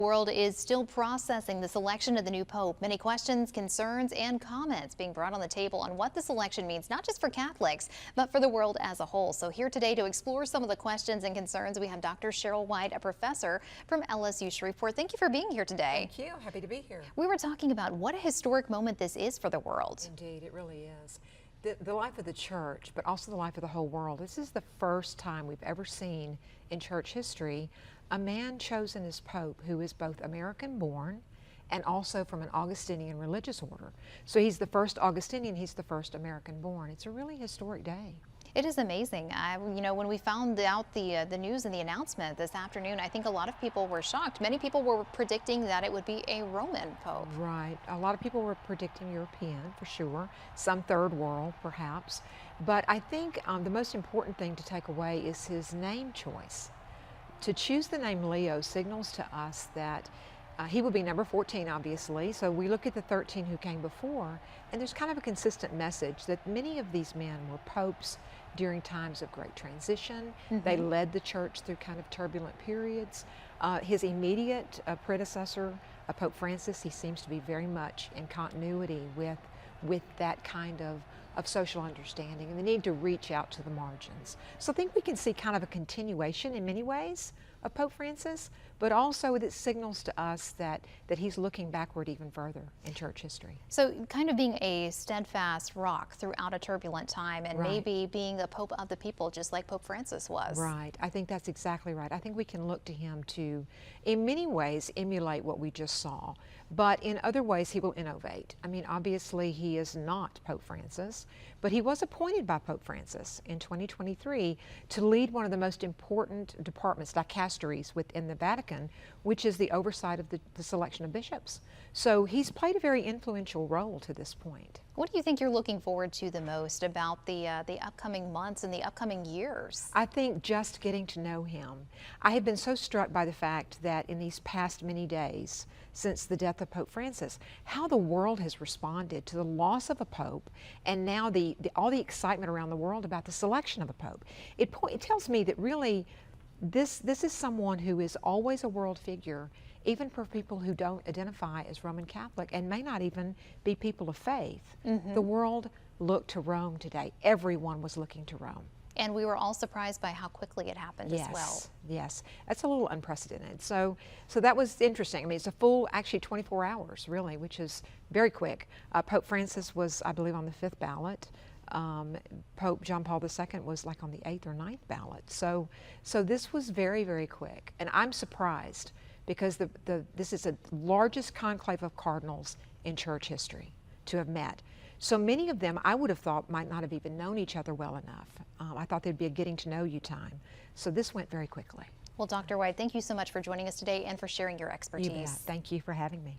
The world is still processing the selection of the new pope. Many questions, concerns, and comments being brought on the table on what this election means, not just for Catholics, but for the world as a whole. So here today to explore some of the questions and concerns, we have Dr. Cheryl White, a professor from LSU Shreveport. Thank you for being here today. Thank you. Happy to be here. We were talking about what a historic moment this is for the world. Indeed, it really is. The life of the church, but also the life of the whole world. This is the first time we've ever seen in church history a man chosen as pope who is both American born and also from an Augustinian religious order. So he's the first Augustinian, he's the first American born. It's a really historic day. It is amazing. When we found out the news and the announcement this afternoon, I think a lot of people were shocked. Many people were predicting that it would be a Roman pope. Right. A lot of people were predicting European, for sure. Some third world, perhaps. But I think the most important thing to take away is his name choice. To choose the name Leo signals to us that he would be number 14, obviously. So we look at the 13 who came before, and there's kind of a consistent message that many of these men were popes during times of great transition. They led the church through kind of turbulent periods. His immediate predecessor, Pope Francis, he seems to be very much in continuity with that kind of social understanding and the need to reach out to the margins. So I think we can see kind of a continuation in many ways of Pope Francis, but also it signals to us that he's looking backward even further in church history. So kind of being a steadfast rock throughout a turbulent time and maybe being a pope of the people, just like Pope Francis was. Right. I think that's exactly right. I think we can look to him to, in many ways, emulate what we just saw, but in other ways he will innovate. I mean, obviously he is not Pope Francis, but he was appointed by Pope Francis in 2023 to lead one of the most important departments, dicasteries within the Vatican, which is the oversight of the selection of bishops. So he's played a very influential role to this point. What do you think you're looking forward to the most about the upcoming months and the upcoming years? I think just getting to know him. I have been so struck by the fact that in these past many days, since the death of Pope Francis, how the world has responded to the loss of a pope, and now all the excitement around the world about the selection of a pope. It tells me that really this is someone who is always a world figure, even for people who don't identify as Roman Catholic and may not even be people of faith. The world looked to Rome today. Everyone was looking to Rome. And we were all surprised by how quickly it happened as well. Yes, that's a little unprecedented. So that was interesting. I mean, it's a full, actually 24 hours, really, which is very quick. Pope Francis was, I believe, on the 5th ballot. Pope John Paul II was like on the 8th or 9th ballot. So this was very, very quick. And I'm surprised because this is the largest conclave of cardinals in church history to have met. So many of them, I would have thought, might not have even known each other well enough. I thought there'd be a getting to know you time. So this went very quickly. Well, Dr. White, thank you so much for joining us today and for sharing your expertise. You bet. Thank you for having me.